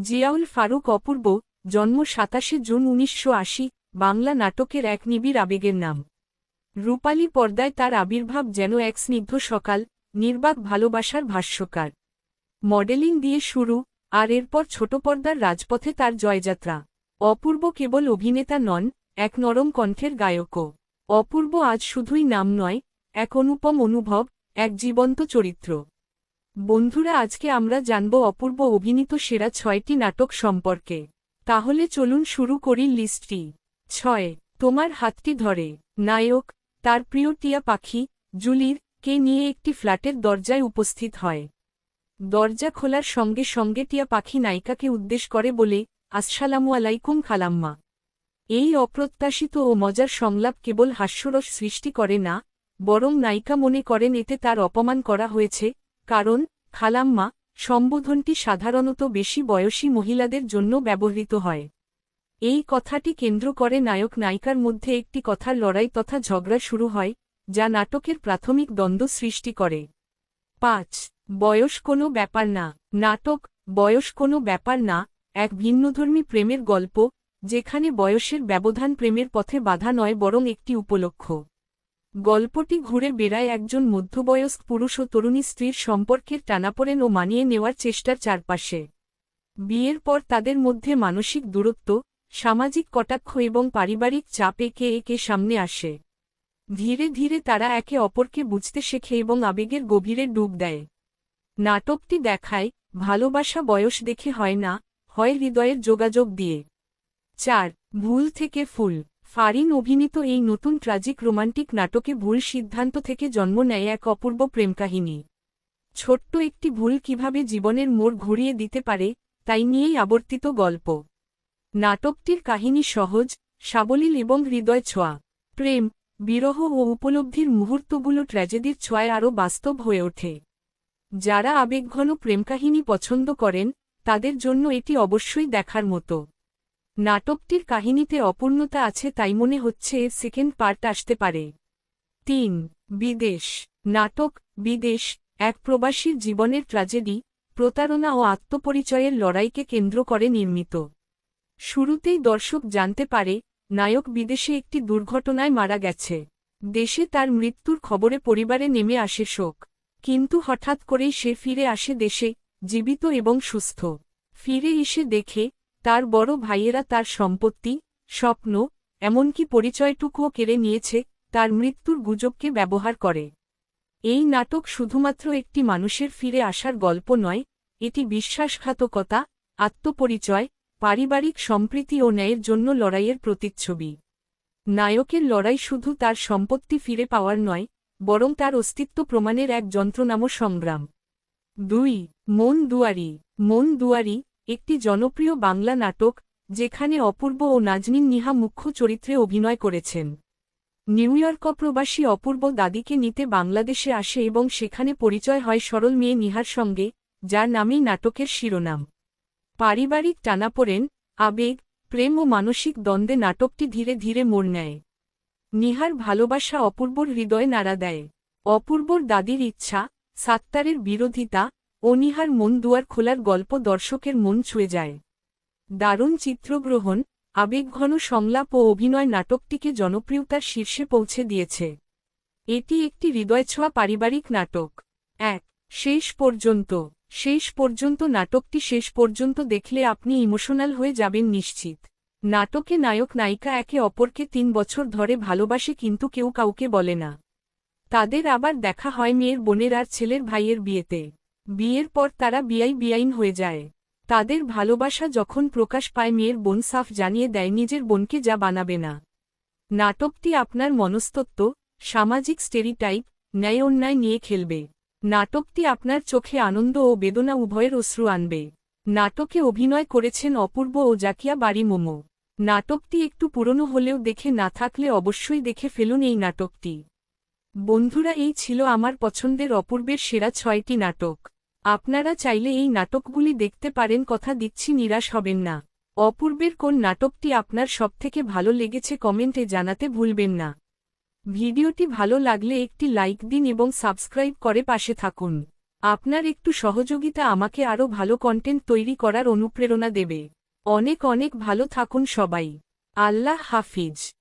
জিয়াউল ফারুক অপূর্ব, জন্ম ২৭ জুন ১৯৮০, বাংলা নাটকের এক নিবিড় আবেগের নাম। রূপালী পর্দায় তার আবির্ভাব যেন এক স্নিগ্ধ সকাল, নির্বাক ভালোবাসার ভাষ্যকার। মডেলিং দিয়ে শুরু, আর এরপর ছোট পর্দার রাজপথে তার জয়যাত্রা। অপূর্ব কেবল অভিনেতা নন, এক নরম কণ্ঠের গায়কও। অপূর্ব আজ শুধুই নাম নয়, এক অনুপম অনুভব, এক জীবন্ত চরিত্র। বন্ধুরা, আজকে আমরা জানব অপূর্ব অভিনীত সেরা ৬টি নাটক সম্পর্কে। তাহলে চলুন শুরু করি লিস্টটি। ৬. তোমার হাতটি ধরে। নায়ক, তার প্রিয় টিয়া পাখি, জুলির কে নিয়ে একটি ফ্ল্যাটের দরজায় উপস্থিত হয়। দরজা খোলার সঙ্গে সঙ্গে টিয়া পাখি নায়িকাকে উদ্দেশ করে বলে, আসসালামু আলাইকুম খালাম্মা। এই অপ্রত্যাশিত ও মজার সংলাপ কেবল হাস্যরস সৃষ্টি করে না, বরং নায়িকা মনে করেন এতে তার অপমান করা হয়েছে, কারণ খালাম্মা সম্বোধনটি সাধারণত বেশি বয়সী মহিলাদের জন্য ব্যবহৃত হয়। এই কথাটি কেন্দ্র করে নায়ক নায়িকার মধ্যে একটি কথার লড়াই তথা ঝগড়া শুরু হয়, যা নাটকের প্রাথমিক দ্বন্দ্ব সৃষ্টি করে। ৫. বয়স কোনো ব্যাপার না। নাটক বয়স কোনো ব্যাপার না এক ভিন্নধর্মী প্রেমের গল্প, যেখানে বয়সের ব্যবধান প্রেমের পথে বাধা নয় বরং একটি উপলক্ষ। গল্পটি ঘুরে বেড়ায় একজন মধ্যবয়স্ক পুরুষ ও তরুণী স্ত্রীর সম্পর্কের টানাপোড়েন ও মানিয়ে নেওয়ার চেষ্টার চারপাশে। বিয়ের পর তাদের মধ্যে মানসিক দূরত্ব, সামাজিক কটাক্ষ এবং পারিবারিক চাপ একে একে সামনে আসে। ধীরে ধীরে তারা একে অপরকে বুঝতে শেখে এবং আবেগের গভীরে ডুব দেয়। নাটকটি দেখায়, ভালোবাসা বয়স দেখে হয় না, হয় হৃদয়ের যোগাযোগ দিয়ে। ৪. ভুল থেকে ফুল। ফারিন অভিনীত এই নতুন ট্র্যাজিক রোমান্টিক নাটকে ভুল সিদ্ধান্ত থেকে জন্ম নেয় এক অপূর্ব প্রেমকাহিনী। ছোট্ট একটি ভুল কিভাবে জীবনের মোড় ঘুরিয়ে দিতে পারে, তাই নিয়েই আবর্তিত গল্প। নাটকটির কাহিনী সহজ, সাবলীল এবং হৃদয় ছোঁয়া। প্রেম, বিরহ ও উপলব্ধির মুহূর্তগুলো ট্র্যাজেডির ছোঁয়ায় আরও বাস্তব হয়ে ওঠে। যারা আবেগঘন প্রেমকাহিনী পছন্দ করেন, তাদের জন্য এটি অবশ্যই দেখার মতো। নাটকটির কাহিনীতে অপূর্ণতা আছে, তাই মনে হচ্ছে এর সেকেন্ড পার্ট আসতে পারে। ৩. বিদেশ। নাটক বিদেশ, এক প্রবাসীর জীবনের ট্র্যাজেডি, প্রতারণা ও আত্মপরিচয়ের লড়াইকে কেন্দ্র করে নির্মিত। শুরুতেই দর্শক জানতে পারে, নায়ক বিদেশে একটি দুর্ঘটনায় মারা গেছে। দেশে তার মৃত্যুর খবরে পরিবারে নেমে আসে শোক। কিন্তু হঠাৎ করেই সে ফিরে আসে দেশে, জীবিত এবং সুস্থ। ফিরে এসে দেখে, তার বড় ভাইয়েরা তার সম্পত্তি, স্বপ্ন, এমনকি পরিচয়টুকুও কেড়ে নিয়েছে, তার মৃত্যুর গুজবকে ব্যবহার করে। এই নাটক শুধুমাত্র একটি মানুষের ফিরে আসার গল্প নয়, এটি বিশ্বাসঘাতকতা, আত্মপরিচয়, পারিবারিক সম্প্রীতি ও ন্যায়ের জন্য লড়াইয়ের প্রতিচ্ছবি। নায়কের লড়াই শুধু তার সম্পত্তি ফিরে পাওয়ার নয়, বরং তার অস্তিত্ব প্রমাণের এক যন্ত্রণাম সংগ্রাম। ২. মন দুয়ারি। মন দুয়ারি, একটি জনপ্রিয় বাংলা নাটক, যেখানে অপূর্ব ও নাজনীন নিহা মুখ্য চরিত্রে অভিনয় করেছেন। নিউ ইয়র্ক প্রবাসী অপূর্ব দাদিকে নিতে বাংলাদেশে আসে এবং সেখানে পরিচয় হয় সরল মেয়ে নিহার সঙ্গে, যার নামেই নাটকের শিরোনাম। পারিবারিক টানাপোড়েন, আবেগ, প্রেম ও মানসিক দ্বন্দ্বে নাটকটি ধীরে ধীরে মোড় নেয়। নিহার ভালোবাসা অপূর্বর হৃদয়ে নাড়া দেয়। অপূর্বর দাদির ইচ্ছা, সাত্তারের বিরোধিতা, ও নিহার মন দুয়ার খোলার গল্প দর্শকের মন ছুঁয়ে যায়। দারুণ চিত্রগ্রহণ, আবেগঘন সংলাপ ও অভিনয় নাটকটিকে জনপ্রিয়তার শীর্ষে পৌঁছে দিয়েছে। এটি একটি হৃদয়ছোঁয়া পারিবারিক নাটক। ১. শেষ পর্যন্ত। শেষ পর্যন্ত নাটকটি শেষ পর্যন্ত দেখলে আপনি ইমোশনাল হয়ে যাবেন নিশ্চিত। নাটকে নায়ক নায়িকা একে অপরকে ৩ বছর ধরে ভালোবাসে, কিন্তু কেউ কাউকে বলে না। তাদের আবার দেখা হয় মেয়ের বোনের আর ছেলের ভাইয়ের বিয়েতে। বিয়ের পর তারা বেআইন হয়ে যায়। তাদের ভালোবাসা যখন প্রকাশ পায়, মেয়ের বোন সাফ জানিয়ে দেয় নিজের বোনকে যা বানাবে না। নাটকটি আপনার মনস্তত্ত্ব, সামাজিক স্টেরিটাইপ, ন্যায় অন্যায় নিয়ে খেলবে। নাটকটি আপনার চোখে আনন্দ ও বেদনা উভয়ের অশ্রু আনবে। নাটকে অভিনয় করেছেন অপূর্ব ও জাকিয়া বাড়ি মোমো। নাটকটি একটু পুরনো হলেও দেখে না থাকলে অবশ্যই দেখে ফেলুন এই নাটকটি। বন্ধুরা, এই ছিল আমার পছন্দের অপূর্বের সেরা ৬টি নাটক। আপনারা চাইলে এই নাটকগুলি দেখতে পারেন, কথা দিচ্ছি নিরাশ হবেন না। অপূর্বের কোন নাটকটি আপনার সবথেকে ভালো লেগেছে কমেন্টে জানাতে ভুলবেন না। ভিডিওটি ভালো লাগলে একটি লাইক দিন এবং সাবস্ক্রাইব করে পাশে থাকুন। আপনার একটু সহযোগিতা আমাকে আরও ভালো কন্টেন্ট তৈরি করার অনুপ্রেরণা দেবে। অনেক অনেক ভালো থাকুন সবাই। আল্লাহ হাফিজ।